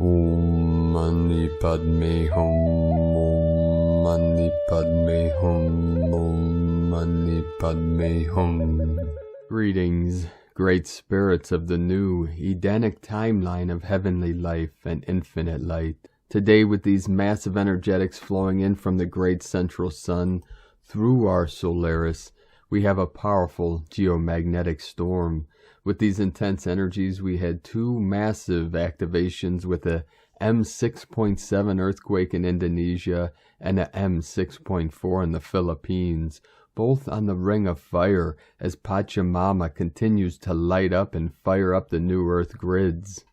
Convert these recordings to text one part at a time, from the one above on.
Om Mani Padme Hum, Om Mani Padme Hum, Om Mani Padme Hum. Greetings, great spirits of the new, Edenic timeline of heavenly life and infinite light. Today, with these massive energetics flowing in from the great central sun through our Solaris, we have a powerful geomagnetic storm. With these intense energies, we had two massive activations with a M6.7 earthquake in Indonesia and a M6.4 in the Philippines, both on the ring of fire as Pachamama continues to light up and fire up the new earth grids.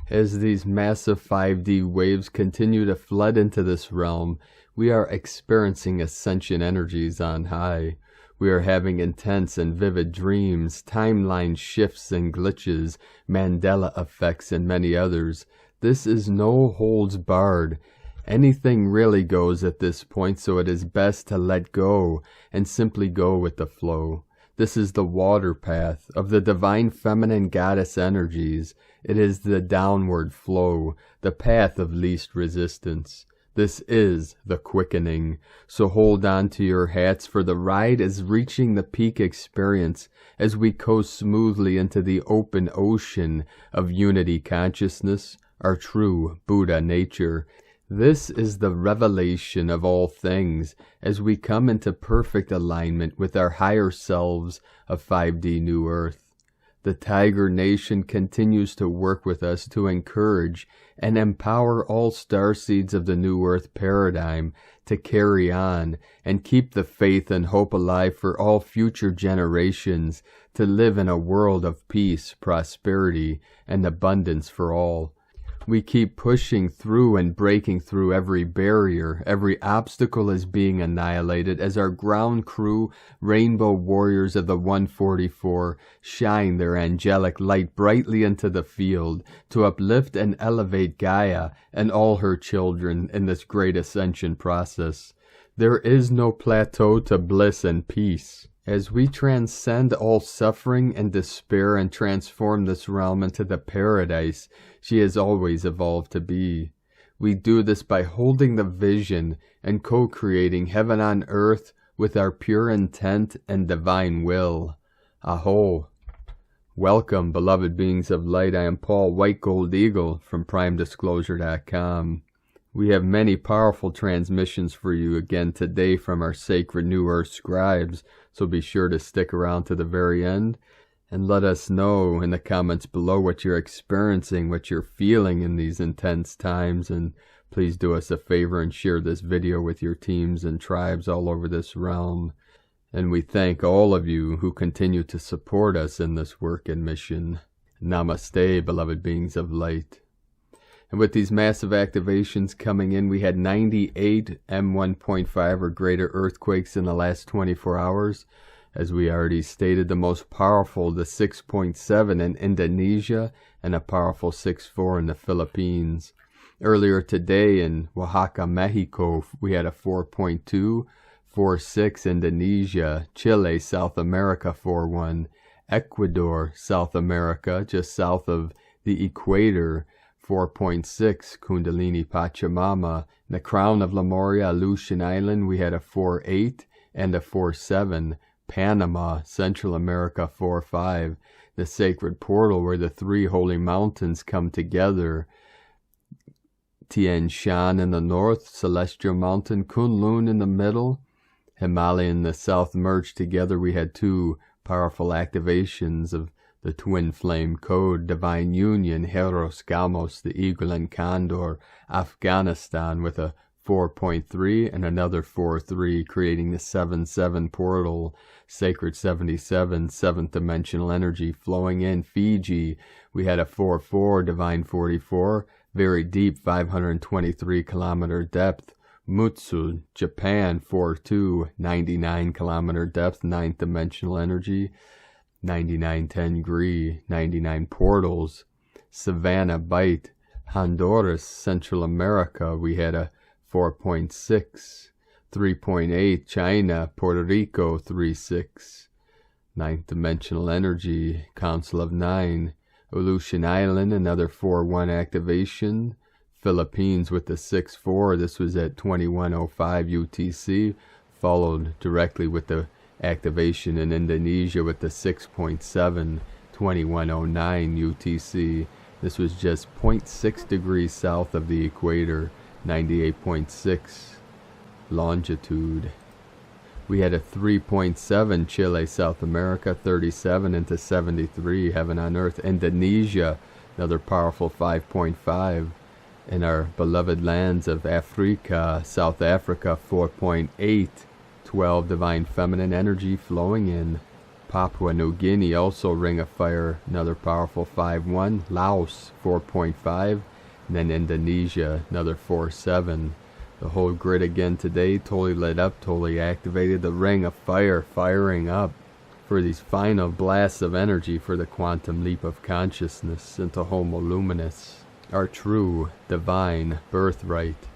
As these massive 5D waves continue to flood into this realm, we are experiencing ascension energies on high. We are having intense and vivid dreams, timeline shifts and glitches, Mandela effects, and many others. This is no holds barred. Anything really goes at this point, so it is best to let go and simply go with the flow. This is the water path of the divine feminine goddess energies. It is the downward flow, the path of least resistance. This is the quickening, so hold on to your hats, for the ride is reaching the peak experience as we coast smoothly into the open ocean of unity consciousness, our true Buddha nature. This is the revelation of all things as we come into perfect alignment with our higher selves of 5D New Earth. The Tiger Nation continues to work with us to encourage and empower all starseeds of the New Earth paradigm to carry on and keep the faith and hope alive for all future generations to live in a world of peace, prosperity, and abundance for all. We keep pushing through and breaking through every barrier. Every obstacle is being annihilated as our ground crew, rainbow warriors of the 144, shine their angelic light brightly into the field to uplift and elevate Gaia and all her children in this great ascension process. There is no plateau to bliss and peace. As we transcend all suffering and despair and transform this realm into the paradise she has always evolved to be, we do this by holding the vision and co-creating heaven on earth with our pure intent and divine will. Aho! Welcome, beloved beings of light. I am Paul White Gold Eagle from PrimeDisclosure.com. We have many powerful transmissions for you again today from our sacred New Earth scribes, so be sure to stick around to the very end and let us know in the comments below what you're experiencing, what you're feeling in these intense times, and please do us a favor and share this video with your teams and tribes all over this realm. And we thank all of you who continue to support us in this work and mission. Namaste, beloved beings of light. And with these massive activations coming in, we had 98 M1.5 or greater earthquakes in the last 24 hours. As we already stated, the most powerful, the 6.7 in Indonesia, and a powerful 6.4 in the Philippines. Earlier today in Oaxaca, Mexico, we had a 4.2, 4.6 Indonesia, Chile, South America 4.1, Ecuador, South America, just south of the equator, 4.6 Kundalini Pachamama. In the crown of Lemuria, Aleutian Island, we had a 4.8 and a 4.7. Panama, Central America 4.5. The sacred portal where the three holy mountains come together. Tian Shan in the north, Celestial Mountain, Kunlun in the middle, Himalaya in the south merged together. We had two powerful activations of the twin flame code, divine union, Heros Gamos, the eagle and Condor, Afghanistan with a 4.3 and another 4.3, creating the 7-7 portal, sacred 77, seventh dimensional energy flowing in. Fiji, we had a 4.4, divine 44, very deep, 523 kilometer depth. Mutsu, Japan, 4.2, 99 kilometer depth, ninth dimensional energy. 9910 degree, 99 portals. Savannah Bight, Honduras, Central America, we had a 4.6, 3.8, China, Puerto Rico, 3.6, ninth dimensional energy, Council of 9, Aleutian Island, another 4.1 activation, Philippines with the 6-4. This was at 21:05 UTC, followed directly with the activation in Indonesia with the 6.7, 21:09 UTC. This was just 0.6 degrees south of the equator, 98.6 longitude. We had a 3.7 Chile, South America, 37 into 73, heaven on earth. Indonesia, another powerful 5.5. In our beloved lands of Africa, South Africa, 4.8, 12 divine feminine energy flowing in. Papua New Guinea, also ring of fire, another powerful 5.1. Laos, 4.5. And then Indonesia, another 4.7. The whole grid again today, totally lit up, totally activated. The ring of fire firing up for these final blasts of energy for the quantum leap of consciousness into Homo Luminous, our true divine birthright.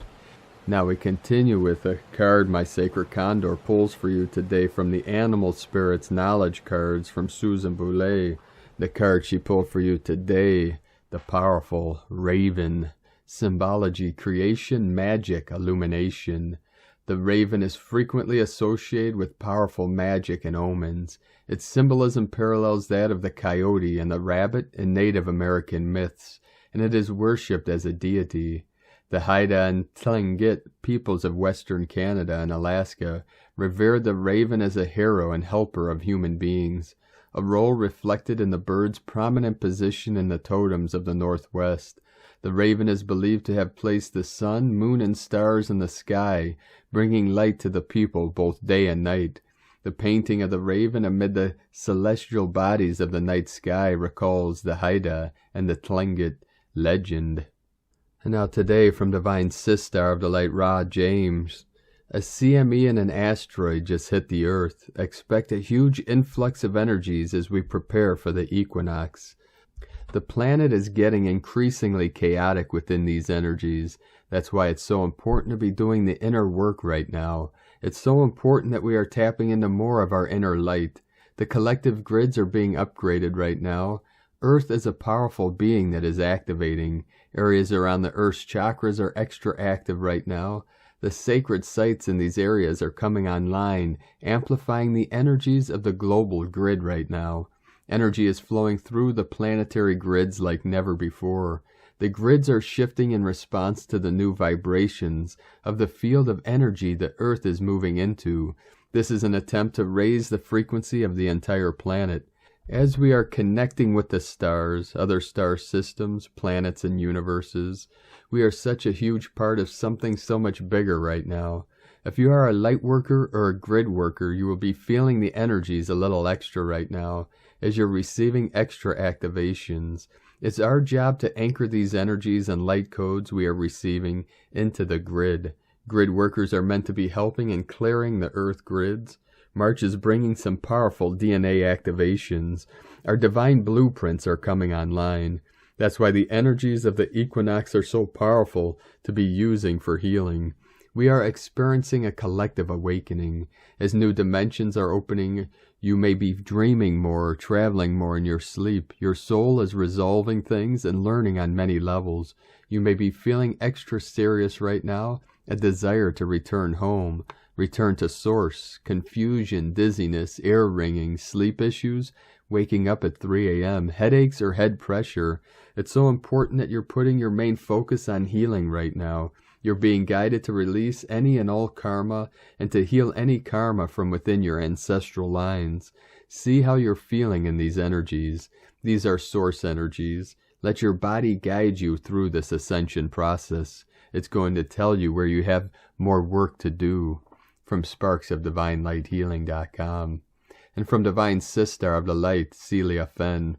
Now we continue with a card my sacred Condor pulls for you today from the Animal Spirits Knowledge cards from Susan Boulay. The card she pulled for you today, the powerful Raven. Symbology, creation, magic, illumination. The raven is frequently associated with powerful magic and omens. Its symbolism parallels that of the coyote and the rabbit in Native American myths, and it is worshipped as a deity. The Haida and Tlingit peoples of Western Canada and Alaska revered the raven as a hero and helper of human beings, a role reflected in the bird's prominent position in the totems of the Northwest. The raven is believed to have placed the sun, moon, and stars in the sky, bringing light to the people both day and night. The painting of the raven amid the celestial bodies of the night sky recalls the Haida and the Tlingit legend. And now today from Divine Sistar of the Light Ra James, a CME and an asteroid just hit the Earth. Expect a huge influx of energies as we prepare for the equinox. The planet is getting increasingly chaotic within these energies. That's why it's so important to be doing the inner work right now. It's so important that we are tapping into more of our inner light. The collective grids are being upgraded right now. Earth is a powerful being that is activating. Areas around the Earth's chakras are extra active right now. The sacred sites in these areas are coming online, amplifying the energies of the global grid right now. Energy is flowing through the planetary grids like never before. The grids are shifting in response to the new vibrations of the field of energy the Earth is moving into. This is an attempt to raise the frequency of the entire planet. As we are connecting with the stars, other star systems, planets, and universes, we are such a huge part of something so much bigger right now. If you are a light worker or a grid worker, you will be feeling the energies a little extra right now as you're receiving extra activations. It's our job to anchor these energies and light codes we are receiving into the grid. Grid workers are meant to be helping and clearing the Earth grids. March is bringing some powerful DNA activations. Our divine blueprints are coming online. That's why the energies of the equinox are so powerful to be using for healing. We are experiencing a collective awakening. As new dimensions are opening, you may be dreaming more or traveling more in your sleep. Your soul is resolving things and learning on many levels. You may be feeling extra serious right now, a desire to return home, return to source, confusion, dizziness, ear ringing, sleep issues, waking up at 3 a.m., headaches or head pressure. It's so important that you're putting your main focus on healing right now. You're being guided to release any and all karma and to heal any karma from within your ancestral lines. See how you're feeling in these energies. These are source energies. Let your body guide you through this ascension process. It's going to tell you where you have more work to do. From sparksofdivinelighthealing.com. And from Divine Sistar of the Light, Celia Fenn.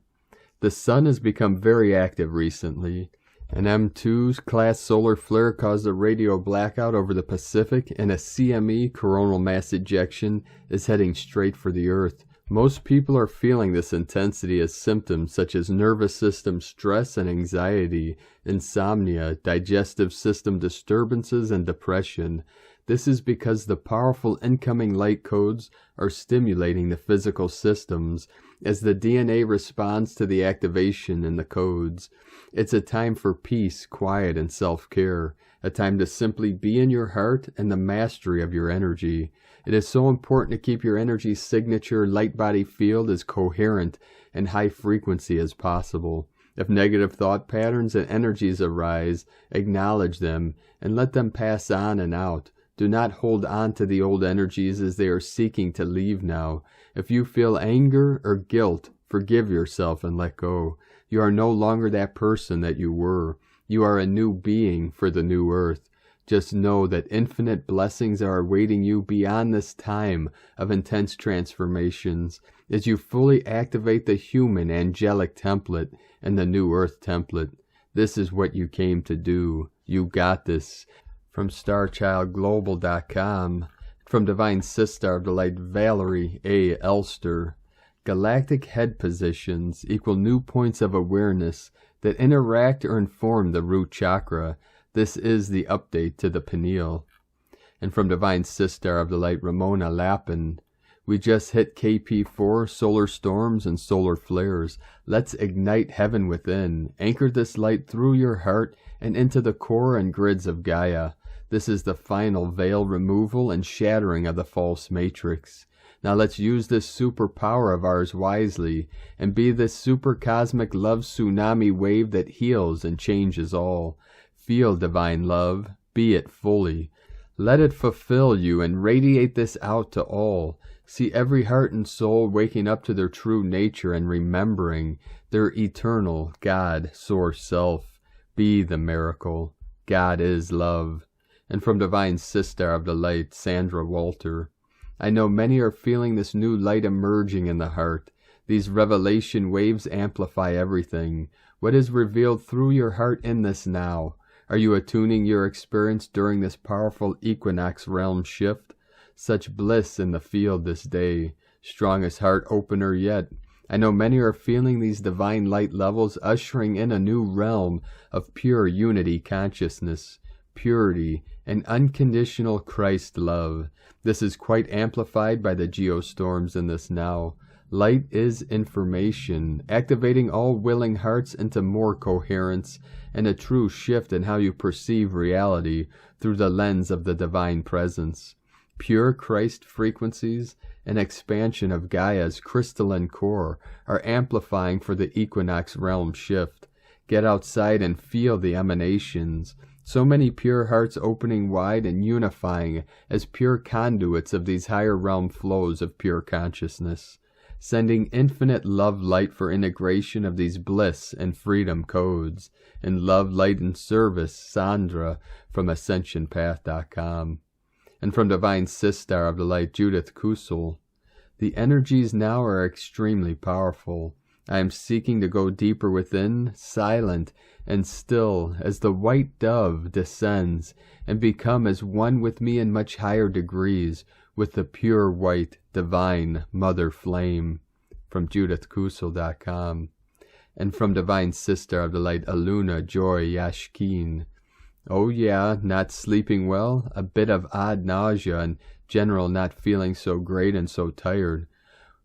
The sun has become very active recently. An M2 class solar flare caused a radio blackout over the Pacific, and a CME, coronal mass ejection, is heading straight for the Earth. Most people are feeling this intensity as symptoms such as nervous system stress and anxiety, insomnia, digestive system disturbances, and depression. This is because the powerful incoming light codes are stimulating the physical systems. as the DNA responds to the activation in the codes. It's a time for peace, quiet, and self-care, a time to simply be in your heart and the mastery of your energy. It is so important to keep your energy signature light body field as coherent and high frequency as possible. If negative thought patterns and energies arise, acknowledge them and let them pass on and out. Do not hold on to the old energies as they are seeking to leave now. If you feel anger or guilt, forgive yourself and let go. You are no longer that person that you were. You are a new being for the new earth. Just know that infinite blessings are awaiting you beyond this time of intense transformations as you fully activate the human angelic template and the new earth template. This is what you came to do. You got this. From StarChildGlobal.com, from Divine Sister of the Light Valerie A. Elster, galactic head positions equal new points of awareness that interact or inform the root chakra. This is the update to the pineal. And from Divine Sister of the Light Ramona Lappin, we just hit KP4, solar storms and solar flares. Let's ignite heaven within. Anchor this light through your heart and into the core and grids of Gaia. This is the final veil removal and shattering of the false matrix. Now let's use this superpower of ours wisely and be this super cosmic love tsunami wave that heals and changes all. Feel divine love. Be it fully. Let it fulfill you and radiate this out to all. See every heart and soul waking up to their true nature and remembering their eternal God, source self. Be the miracle. God is love. And from Divine Sister of the Light, Sandra Walter, I know many are feeling this new light emerging in the heart. These revelation waves amplify everything. What is revealed through your heart in this now? Are you attuning your experience during this powerful equinox realm shift? Such bliss in the field this day. Strongest heart opener yet. I know many are feeling these divine light levels ushering in a new realm of pure unity consciousness, purity, and unconditional Christ love. This is quite amplified by the geostorms in this now. Light is information, activating all willing hearts into more coherence and a true shift in how you perceive reality through the lens of the divine presence. Pure Christ frequencies and expansion of Gaia's crystalline core are amplifying for the equinox realm shift. Get outside and feel the emanations. So many pure hearts opening wide and unifying as pure conduits of these higher realm flows of pure consciousness, sending infinite love light for integration of these bliss and freedom codes. And love, light, and service, Sandra from AscensionPath.com. And from Divine Sister of the Light, Judith Kusel, the energies now are extremely powerful. I am seeking to go deeper within, silent and still, as the white dove descends and become as one with me in much higher degrees with the pure white divine mother flame. From JudithKusel.com. And from Divine Sister of the Light, Aluna Joy Yashkin. Oh yeah, not sleeping well, a bit of odd nausea and general not feeling so great and so tired.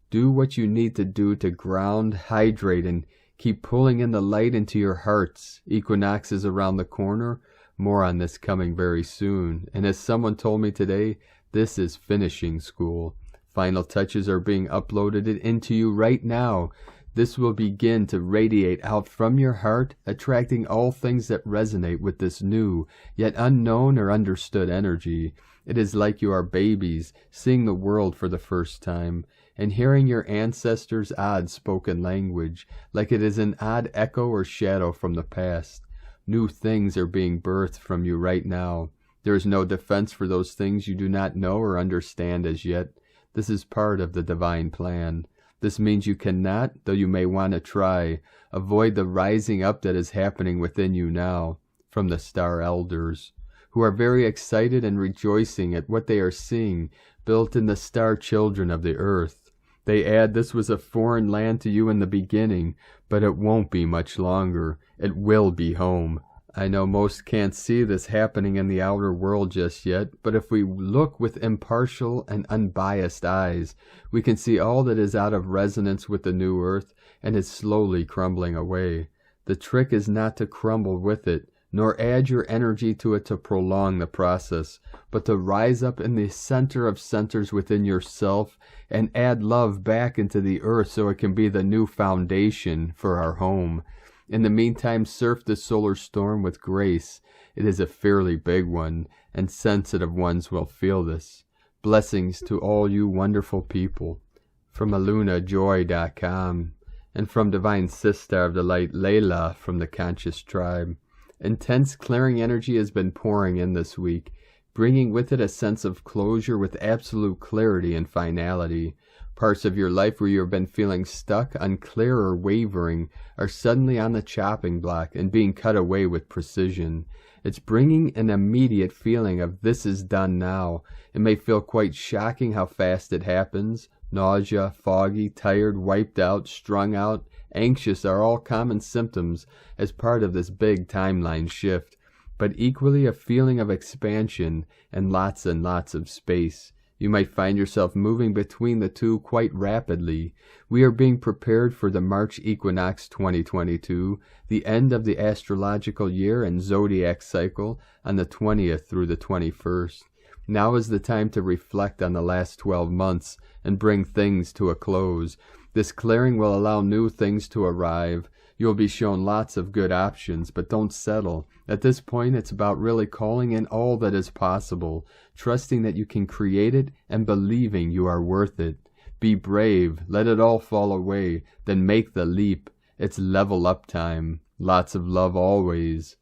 Do what you need to do to ground, hydrate, and keep pulling in the light into your hearts. Equinox is around the corner. More on this coming very soon. And as someone told me today, this is finishing school. Final touches are being uploaded into you right now. This will begin to radiate out from your heart, attracting all things that resonate with this new, yet unknown or understood energy. It is like you are babies, seeing the world for the first time, and hearing your ancestors' odd spoken language, like it is an odd echo or shadow from the past. New things are being birthed from you right now. There is no defense for those things you do not know or understand as yet. This is part of the divine plan. This means you cannot, though you may want to try, avoid the rising up that is happening within you now. From the Star Elders, who are very excited and rejoicing at what they are seeing built in the star children of the earth. They add, this was a foreign land to you in the beginning, but it won't be much longer. It will be home. I know most can't see this happening in the outer world just yet, but if we look with impartial and unbiased eyes, we can see all that is out of resonance with the new earth and is slowly crumbling away. The trick is not to crumble with it, nor add your energy to it to prolong the process, but to rise up in the center of centers within yourself and add love back into the earth so it can be the new foundation for our home. In the meantime, surf the solar storm with grace. It is a fairly big one, and sensitive ones will feel this. Blessings to all you wonderful people. From alunajoy.com, and from Divine Sister of the Light, Layla, from the Conscious Tribe. Intense clearing energy has been pouring in this week, bringing with it a sense of closure with absolute clarity and finality. Parts of your life where you have been feeling stuck, unclear, or wavering are suddenly on the chopping block and being cut away with precision. It's bringing an immediate feeling of this is done now. It may feel quite shocking how fast it happens. Nausea, foggy, tired, wiped out, strung out, anxious are all common symptoms as part of this big timeline shift, but equally a feeling of expansion and lots of space. You might find yourself moving between the two quite rapidly. We are being prepared for the March equinox 2022, the end of the astrological year and zodiac cycle on the 20th through the 21st. Now is the time to reflect on the last 12 months and bring things to a close. This clearing will allow new things to arrive. You will be shown lots of good options, but don't settle. At this point, it's about really calling in all that is possible, trusting that you can create it and believing you are worth it. Be brave, let it all fall away, then make the leap. It's level up time. Lots of love always.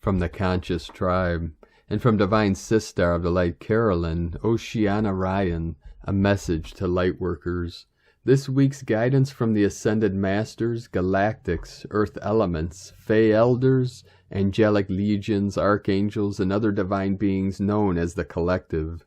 From the Conscious Tribe. And from Divine Sister of the Light, Carolyn, Oceana Ryan, a message to Lightworkers. This week's guidance from the Ascended Masters, Galactics, Earth Elements, Fey Elders, Angelic Legions, Archangels, and other divine beings known as the Collective.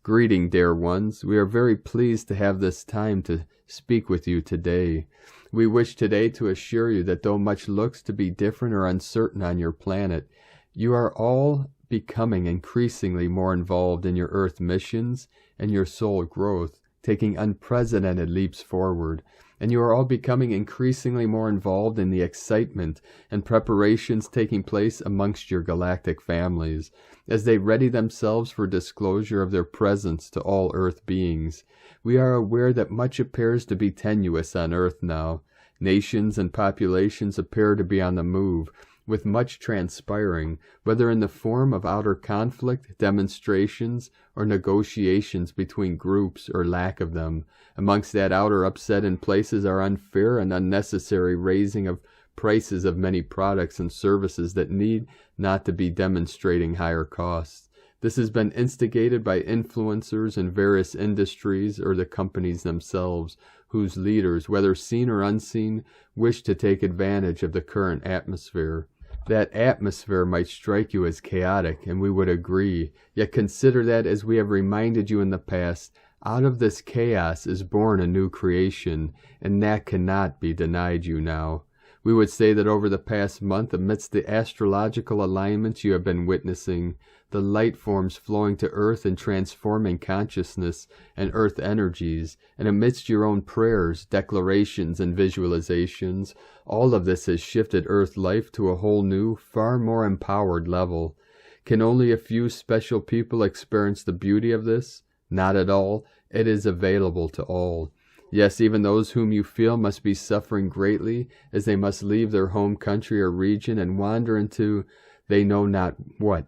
Greeting, dear ones. We are very pleased to have this time to speak with you today. We wish today to assure you that though much looks to be different or uncertain on your planet, you are all becoming increasingly more involved in your Earth missions and your soul growth, taking unprecedented leaps forward, and you are all becoming increasingly more involved in the excitement and preparations taking place amongst your galactic families, as they ready themselves for disclosure of their presence to all Earth beings. We are aware that much appears to be tenuous on Earth now. Nations and populations appear to be on the move, with much transpiring, whether in the form of outer conflict, demonstrations, or negotiations between groups or lack of them. Amongst that outer upset in places are unfair and unnecessary raising of prices of many products and services that need not to be demonstrating higher costs. This has been instigated by influencers in various industries or the companies themselves, whose leaders, whether seen or unseen, wish to take advantage of the current atmosphere. That atmosphere might strike you as chaotic, and we would agree, yet consider that, as we have reminded you in the past, out of this chaos is born a new creation, and that cannot be denied you now. We would say that over the past month, amidst the astrological alignments you have been witnessing, the light forms flowing to Earth and transforming consciousness and Earth energies, and amidst your own prayers, declarations, and visualizations, all of this has shifted Earth life to a whole new, far more empowered level. Can only a few special people experience the beauty of this? Not at all. It is available to all. Yes, even those whom you feel must be suffering greatly, as they must leave their home country or region and wander into they know not what.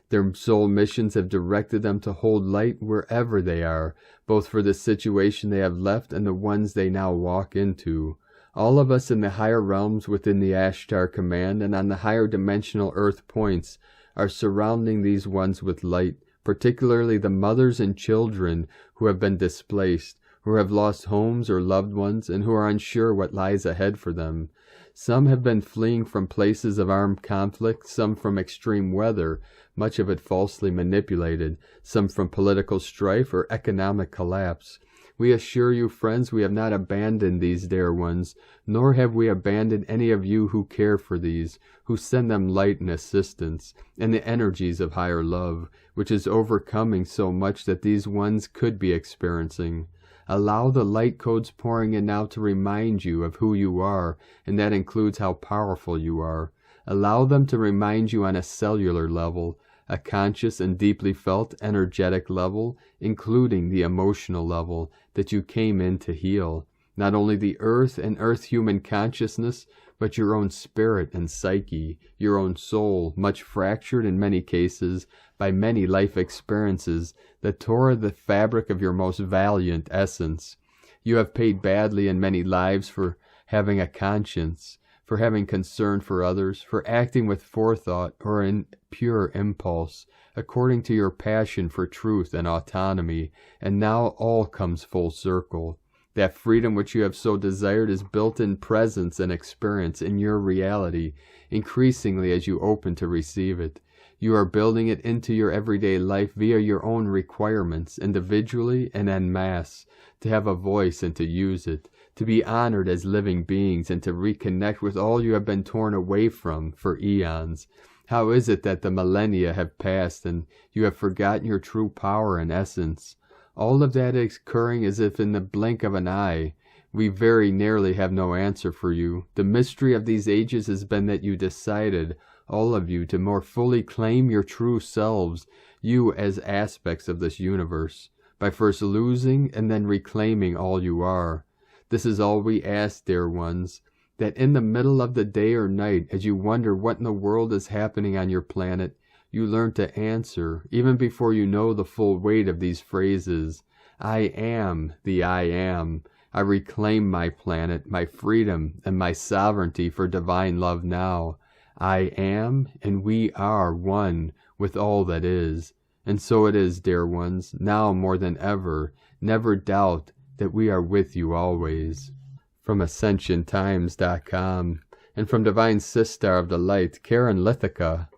Their soul missions have directed them to hold light wherever they are, both for the situation they have left and the ones they now walk into. All of us in the higher realms within the Ashtar command and on the higher dimensional Earth points are surrounding these ones with light, particularly the mothers and children who have been displaced, who have lost homes or loved ones, and who are unsure what lies ahead for them. Some have been fleeing from places of armed conflict, some from extreme weather, much of it falsely manipulated, some from political strife or economic collapse. We assure you, friends, we have not abandoned these dear ones, nor have we abandoned any of you who care for these, who send them light and assistance, and the energies of higher love, which is overcoming so much that these ones could be experiencing. Allow the light codes pouring in now to remind you of who you are, and that includes how powerful you are. Allow them to remind you on a cellular level, a conscious and deeply felt energetic level, including the emotional level that you came in to heal. Not only the earth and earth human consciousness, but your own spirit and psyche, your own soul, much fractured in many cases by many life experiences that tore the fabric of your most valiant essence. You have paid badly in many lives for having a conscience, for having concern for others, for acting with forethought or in pure impulse, according to your passion for truth and autonomy, and now all comes full circle. That freedom which you have so desired is built in presence and experience in your reality, increasingly as you open to receive it. You are building it into your everyday life via your own requirements, individually and en masse, to have a voice and to use it, to be honored as living beings and to reconnect with all you have been torn away from for eons. How is it that the millennia have passed and you have forgotten your true power and essence? All of that is occurring as if in the blink of an eye. We very nearly have no answer for you. The mystery of these ages has been that you decided, all of you, to more fully claim your true selves, you as aspects of this universe, by first losing and then reclaiming all you are. This is all we ask, dear ones, that in the middle of the day or night, as you wonder what in the world is happening on your planet, you learn to answer, even before you know the full weight of these phrases. I am the I am. I reclaim my planet, my freedom, and my sovereignty for divine love now. I am, and we are one with all that is. And so it is, dear ones, now more than ever. Never doubt that we are with you always. From AscensionTimes.com, and from Divine Sister of the Light, Karen Lithica,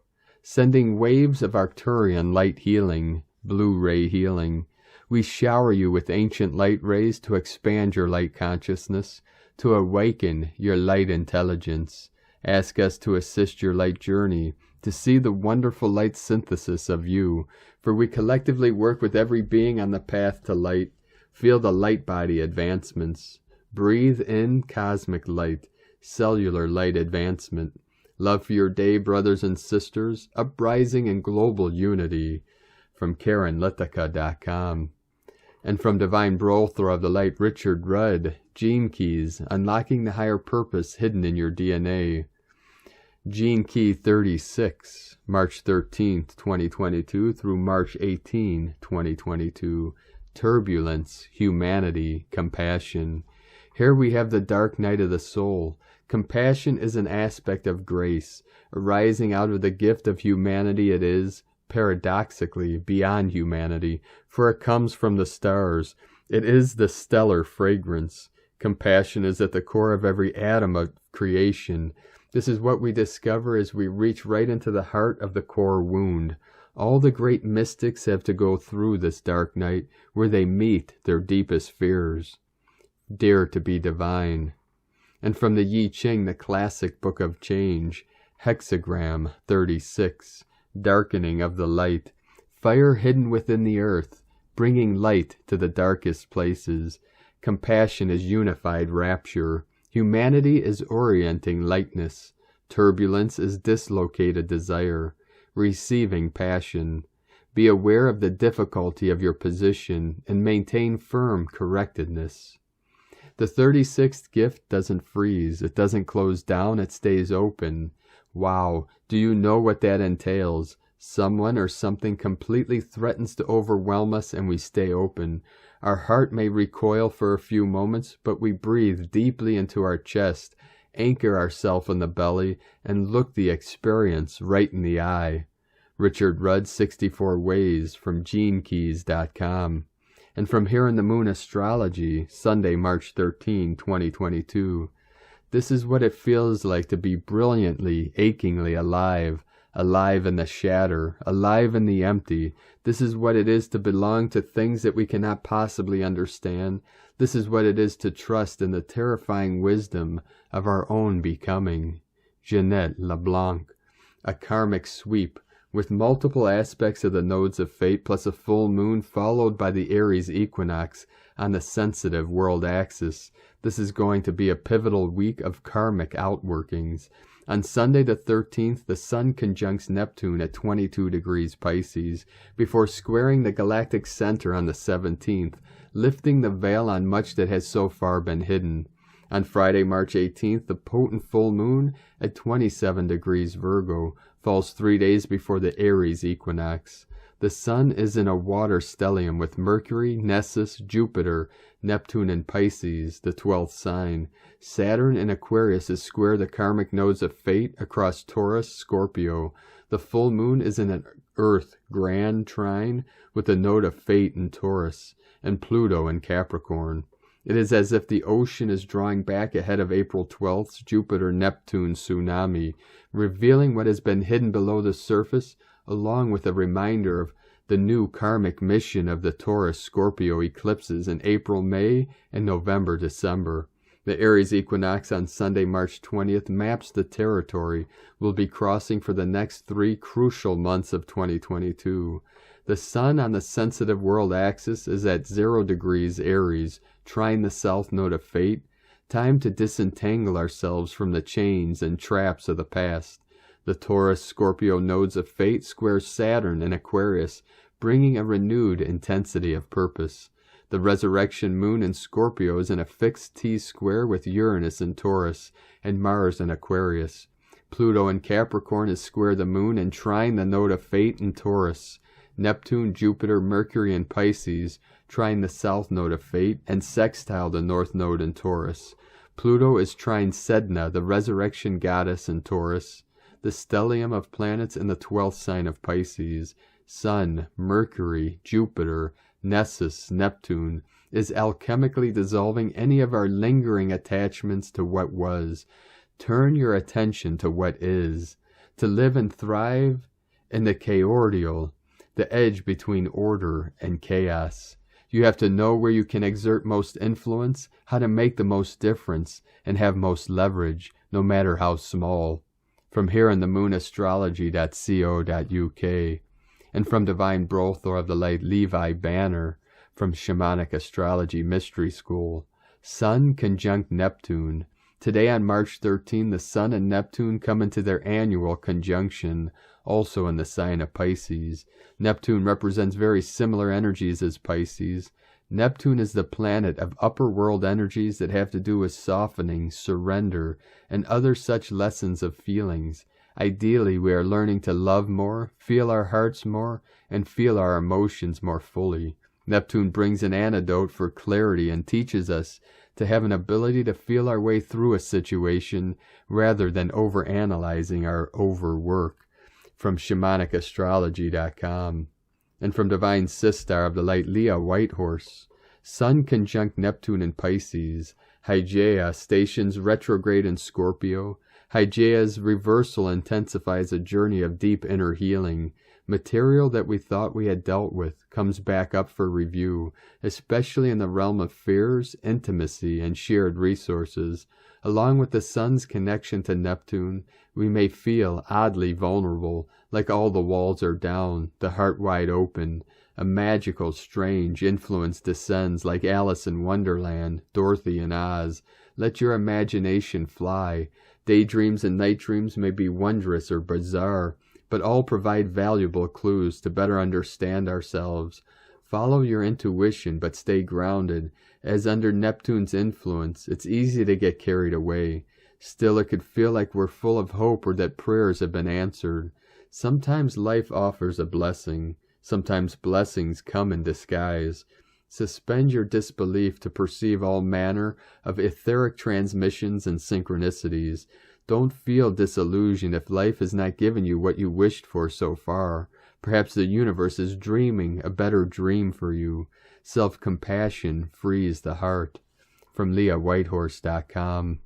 sending waves of Arcturian light healing, blue ray healing. We shower you with ancient light rays to expand your light consciousness, to awaken your light intelligence. Ask us to assist your light journey, to see the wonderful light synthesis of you, for we collectively work with every being on the path to light. Feel the light body advancements. Breathe in cosmic light, cellular light advancement. Love for your day, brothers and sisters, uprising and global unity. From KarenLithica.com. And from Divine Brother of the Light, Richard Rudd, Gene Keys, Unlocking the Higher Purpose Hidden in Your DNA. Gene Key 36, March 13th, 2022 through March 18, 2022. Turbulence, humanity, compassion. Here we have the dark night of the soul. Compassion is an aspect of grace, arising out of the gift of humanity. It is, paradoxically, beyond humanity, for it comes from the stars. It is the stellar fragrance. Compassion is at the core of every atom of creation. This is what we discover as we reach right into the heart of the core wound. All the great mystics have to go through this dark night where they meet their deepest fears. Dare to be divine. And from the Yi Ching, the classic book of change, hexagram 36, darkening of the light, fire hidden within the earth, bringing light to the darkest places. Compassion is unified rapture. Humanity is orienting lightness. Turbulence is dislocated desire, receiving passion. Be aware of the difficulty of your position and maintain firm correctedness. The 36th gift doesn't freeze. It doesn't close down. It stays open. Wow, do you know what that entails? Someone or something completely threatens to overwhelm us and we stay open. Our heart may recoil for a few moments, but we breathe deeply into our chest, anchor ourselves in the belly, and look the experience right in the eye. Richard Rudd, 64 Ways, from GeneKeys.com. And from Here in the Moon Astrology, Sunday, March 13, 2022. This is what it feels like to be brilliantly, achingly alive, alive in the shatter, alive in the empty. This is what it is to belong to things that we cannot possibly understand. This is what it is to trust in the terrifying wisdom of our own becoming. Jeanette LeBlanc. A karmic sweep, with multiple aspects of the nodes of fate plus a full moon followed by the Aries equinox on the sensitive world axis. This is going to be a pivotal week of karmic outworkings. On Sunday the 13th, the Sun conjuncts Neptune at 22 degrees Pisces, before squaring the galactic center on the 17th, lifting the veil on much that has so far been hidden. On Friday, March 18th, the potent full moon at 27 degrees Virgo falls 3 days before the Aries equinox. The Sun is in a water stellium with Mercury, Nessus, Jupiter, Neptune in Pisces, the 12th sign. Saturn in Aquarius is square the karmic nodes of fate across Taurus, Scorpio. The full moon is in an Earth grand trine with the node of fate in Taurus, and Pluto in Capricorn. It is as if the ocean is drawing back ahead of April 12th's Jupiter-Neptune tsunami, revealing what has been hidden below the surface, along with a reminder of the new karmic mission of the Taurus-Scorpio eclipses in April, May, and November-December. The Aries equinox on Sunday, March 20th maps the territory we'll be crossing for the next 3 crucial months of 2022. The Sun on the sensitive world axis is at 0 degrees Aries, trine the south node of fate. Time to disentangle ourselves from the chains and traps of the past. The Taurus-Scorpio nodes of fate square Saturn in Aquarius, bringing a renewed intensity of purpose. The resurrection moon in Scorpio is in a fixed T-square with Uranus in Taurus and Mars in Aquarius. Pluto in Capricorn is square the moon and trine the node of fate in Taurus. Neptune, Jupiter, Mercury in Pisces trine the south node of fate and sextile the north node in Taurus. Pluto is trine Sedna, the resurrection goddess in Taurus, the stellium of planets in the 12th sign of Pisces. Sun, Mercury, Jupiter, Nessus, Neptune is alchemically dissolving any of our lingering attachments to what was. Turn your attention to what is. To live and thrive in the chaordial, the edge between order and chaos. You have to know where you can exert most influence, how to make the most difference, and have most leverage, no matter how small. From here in the moonastrology.co.uk, and from Divine Brothor of the Light Levi Banner, from Shamanic Astrology Mystery School. Sun conjunct Neptune. Today on March 13, the Sun and Neptune come into their annual conjunction, also in the sign of Pisces. Neptune represents very similar energies as Pisces. Neptune is the planet of upper world energies that have to do with softening, surrender, and other such lessons of feelings. Ideally, we are learning to love more, feel our hearts more, and feel our emotions more fully. Neptune brings an antidote for clarity and teaches us to have an ability to feel our way through a situation rather than overanalyzing our overwork. From shamanicastrology.com. And from Divine Sistar of the Light Leah Whitehorse. Sun conjunct Neptune in Pisces. Hygeia stations retrograde in Scorpio. Hygeia's reversal intensifies a journey of deep inner healing. Material that we thought we had dealt with comes back up for review, especially in the realm of fears, intimacy, and shared resources. Along with the Sun's connection to Neptune, we may feel oddly vulnerable, like all the walls are down, the heart wide open. A magical, strange influence descends like Alice in Wonderland, Dorothy in Oz. Let your imagination fly. Daydreams and night dreams may be wondrous or bizarre, but all provide valuable clues to better understand ourselves. Follow your intuition, but stay grounded, as under Neptune's influence, it's easy to get carried away. Still, it could feel like we're full of hope or that prayers have been answered. Sometimes life offers a blessing. Sometimes blessings come in disguise. Suspend your disbelief to perceive all manner of etheric transmissions and synchronicities. Don't feel disillusioned if life has not given you what you wished for so far. Perhaps the universe is dreaming a better dream for you. Self-compassion frees the heart. From LeahWhitehorse.com.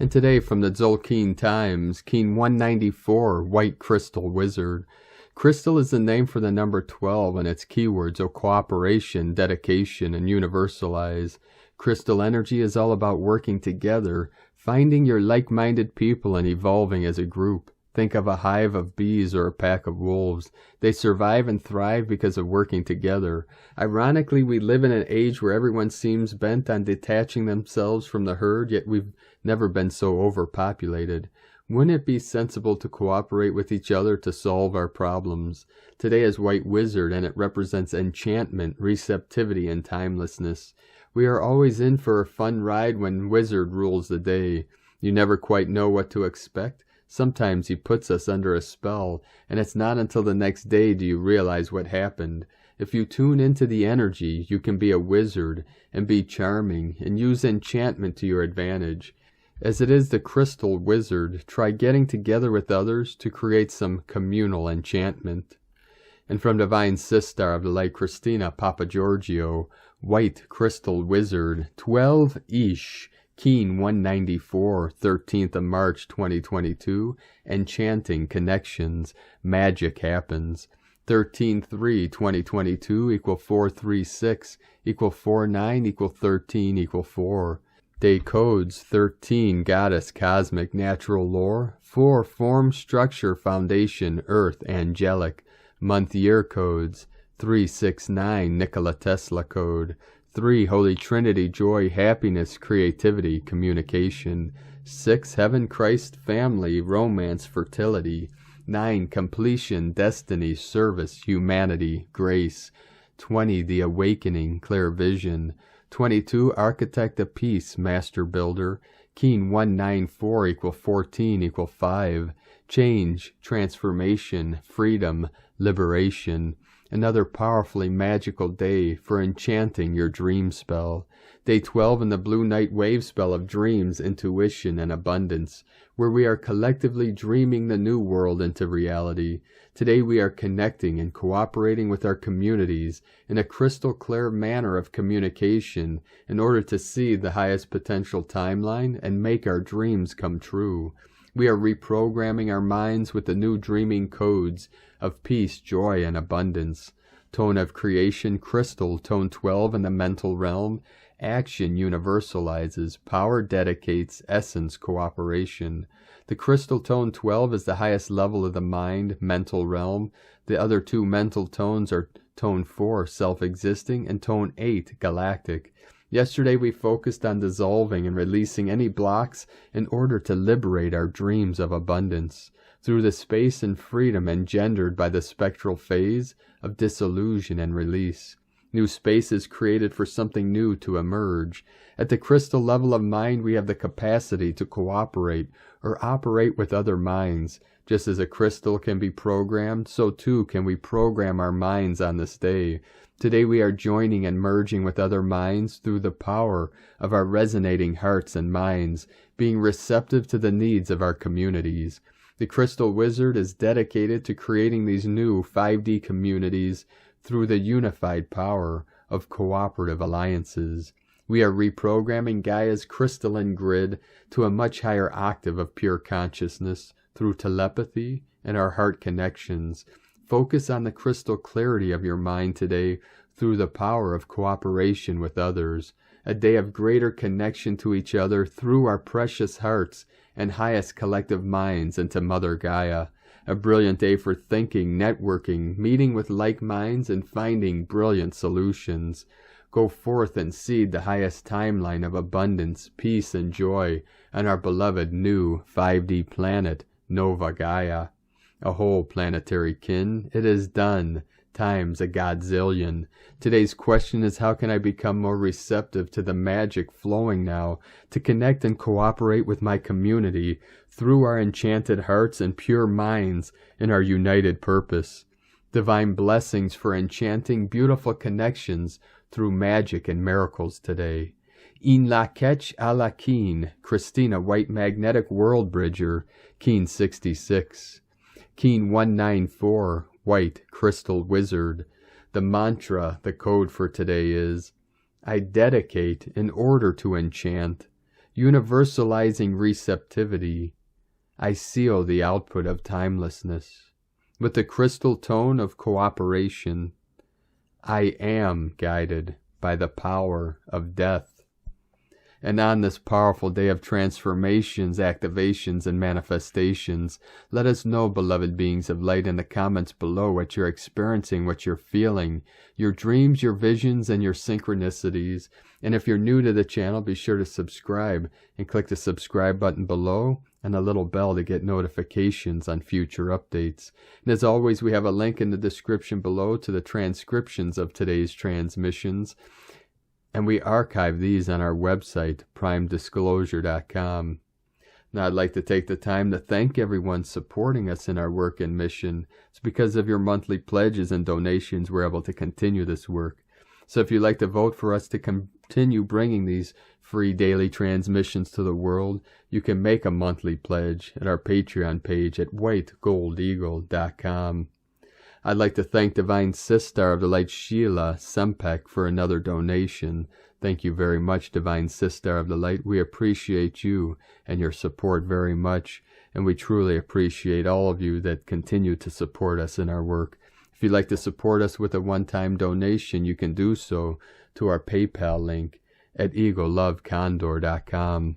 And today from the Tzolk'in Times, Keen 194, White Crystal Wizard. Crystal is the name for the number 12, and its keywords are cooperation, dedication, and universalize. Crystal energy is all about working together, finding your like-minded people and evolving as a group. Think of a hive of bees or a pack of wolves. They survive and thrive because of working together. Ironically, we live in an age where everyone seems bent on detaching themselves from the herd, yet we've never been so overpopulated. Wouldn't it be sensible to cooperate with each other to solve our problems? Today is White Wizard, and it represents enchantment, receptivity, and timelessness. We are always in for a fun ride when Wizard rules the day. You never quite know what to expect. Sometimes he puts us under a spell, and it's not until the next day do you realize what happened. If you tune into the energy, you can be a wizard and be charming and use enchantment to your advantage. As it is the crystal wizard, try getting together with others to create some communal enchantment. And from Divine Sistar of the Light Christina Papagiorgio, White Crystal Wizard, 12 Ish, Keen 194, 13th of March 2022, Enchanting Connections, Magic Happens. 13-3-2022 equal 436 equal 49 equal 13 equal 4. Day codes 13 Goddess Cosmic Natural Lore, 4 Form Structure Foundation Earth Angelic. Month Year codes 369 Nikola Tesla code, 3 Holy Trinity Joy Happiness Creativity Communication, 6 Heaven Christ Family Romance Fertility, 9 Completion Destiny Service Humanity Grace, 20 The Awakening Clear Vision, 22 Architect of Peace Master Builder, Keen 194 equal 14 equal 5, Change, Transformation, Freedom, Liberation. Another powerfully magical day for enchanting your dream spell. Day 12 in the Blue Night Wave spell of dreams, intuition, and abundance, where we are collectively dreaming the new world into reality. Today we are connecting and cooperating with our communities in a crystal clear manner of communication in order to see the highest potential timeline and make our dreams come true. We are reprogramming our minds with the new dreaming codes of peace, joy, and abundance. Tone of creation, crystal, tone 12 in the mental realm. Action universalizes, power dedicates, essence cooperation. The crystal tone 12 is the highest level of the mind, mental realm. The other two mental tones are tone 4, self-existing, and tone 8, galactic. Yesterday we focused on dissolving and releasing any blocks in order to liberate our dreams of abundance through the space and freedom engendered by the spectral phase of disillusion and release. New space is created for something new to emerge. At the crystal level of mind, we have the capacity to cooperate or operate with other minds. Just as a crystal can be programmed, so too can we program our minds on this day. Today we are joining and merging with other minds through the power of our resonating hearts and minds, being receptive to the needs of our communities. The Crystal Wizard is dedicated to creating these new 5D communities through the unified power of cooperative alliances. We are reprogramming Gaia's crystalline grid to a much higher octave of pure consciousness through telepathy and our heart connections. Focus on the crystal clarity of your mind today through the power of cooperation with others, a day of greater connection to each other through our precious hearts and highest collective minds into Mother Gaia. A brilliant day for thinking, networking, meeting with like minds, and finding brilliant solutions. Go forth and seed the highest timeline of abundance, peace, and joy on our beloved new 5D planet, Nova Gaia. A whole planetary kin, it is done, times a godzillion. Today's question is, how can I become more receptive to the magic flowing now, to connect and cooperate with my community through our enchanted hearts and pure minds in our united purpose? Divine blessings for enchanting beautiful connections through magic and miracles today. In la ketch a la keen, Christina White Magnetic World Bridger, Keen 66. Keen 194, White Crystal Wizard. The mantra, the code for today is, I dedicate in order to enchant. universalizing receptivity, I seal the output of timelessness. With the crystal tone of cooperation, I am guided by the power of death. And on this powerful day of transformations, activations, and manifestations, let us know, beloved beings of light, in the comments below what you're experiencing, what you're feeling, your dreams, your visions, and your synchronicities. And if you're new to the channel, be sure to subscribe and click the subscribe button below and the little bell to get notifications on future updates. And as always, we have a link in the description below to the transcriptions of today's transmissions. And we archive these on our website, primedisclosure.com. Now, I'd like to take the time to thank everyone supporting us in our work and mission. It's because of your monthly pledges and donations we're able to continue this work. So if you'd like to vote for us to continue bringing these free daily transmissions to the world, you can make a monthly pledge at our Patreon page at whitegoldeagle.com. I'd like to thank Divine Sister of the Light Sheila Sempek for another donation. Thank you very much, Divine Sister of the Light. We appreciate you and your support very much, and we truly appreciate all of you that continue to support us in our work. If you'd like to support us with a one-time donation, you can do so to our PayPal link at egolovecondor.com.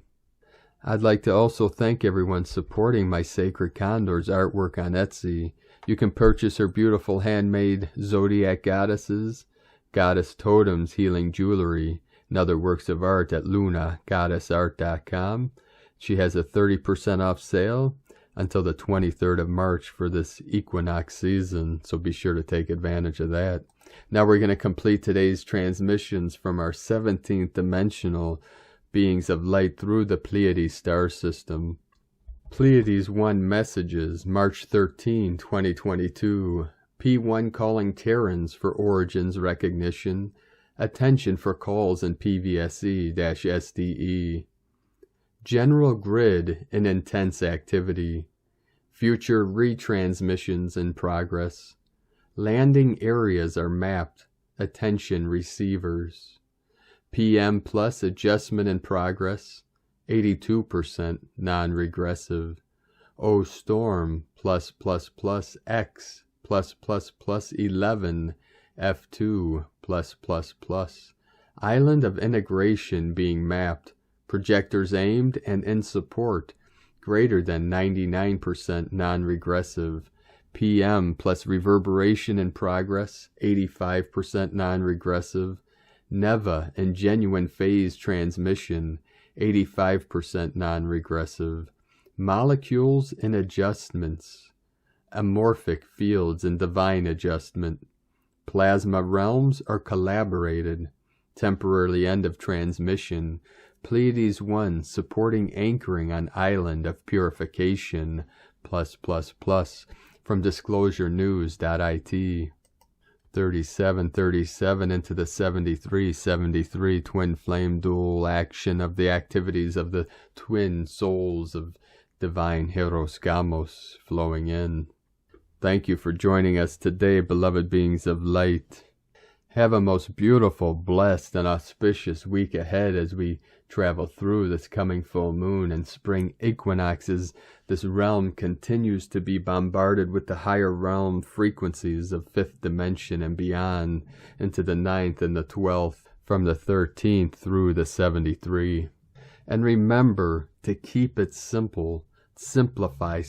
I'd like to also thank everyone supporting my Sacred Condor's artwork on Etsy. You can purchase her beautiful handmade zodiac goddesses, goddess totems, healing jewelry, and other works of art at lunagoddessart.com. She has a 30% off sale until the 23rd of March for this equinox season, so be sure to take advantage of that. Now we're going to complete today's transmissions from our 17th dimensional beings of light through the Pleiades star system. Pleiades 1 messages, March 13, 2022. P1 calling Terrans for origins recognition. Attention for calls in PVSE-SDE. General grid in intense activity. Future retransmissions in progress. Landing areas are mapped. Attention receivers. PM plus adjustment in progress. 82% non-regressive. O storm plus X plus 11 F2 plus. Island of integration being mapped. Projectors aimed and in support. Greater than 99% non-regressive. PM plus reverberation in progress. 85% non-regressive. Neva and genuine phase transmission. 85% non-regressive. Molecules in adjustments. Amorphic fields in divine adjustment. Plasma realms are collaborated. Temporarily end of transmission. Pleiades 1 supporting anchoring on island of purification plus from disclosurenews.it. 3737 into the 73 twin flame dual action of the activities of the twin souls of divine Heros Gamos flowing in. Thank you for joining us today, beloved beings of light. Have a most beautiful, blessed, and auspicious week ahead as we travel through this coming full moon and spring equinoxes. This realm continues to be bombarded with the higher realm frequencies of 5th dimension and beyond into the 9th and the 12th, from the 13th through the 73. And remember to keep it simple. Simplify.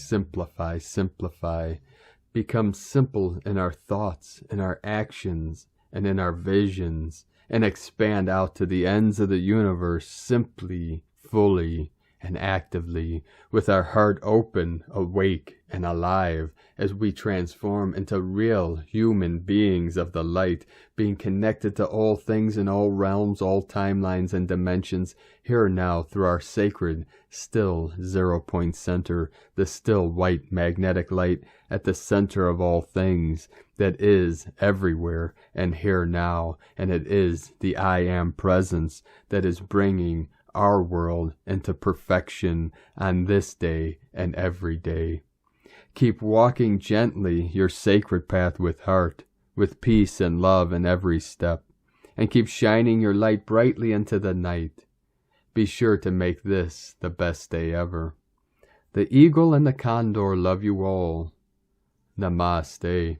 Become simple in our thoughts, in our actions, and in our visions, and expand out to the ends of the universe simply, fully, and actively, with our heart open, awake, and alive, as we transform into real human beings of the light, being connected to all things in all realms, all timelines and dimensions, here now through our sacred, still zero-point center, the still white magnetic light at the center of all things, that is everywhere and here now, and it is the I Am presence that is bringing our world into perfection on this day and every day. Keep walking gently your sacred path with heart, with peace and love in every step, and keep shining your light brightly into the night. Be sure to make this the best day ever. The eagle and the condor love you all. Namaste.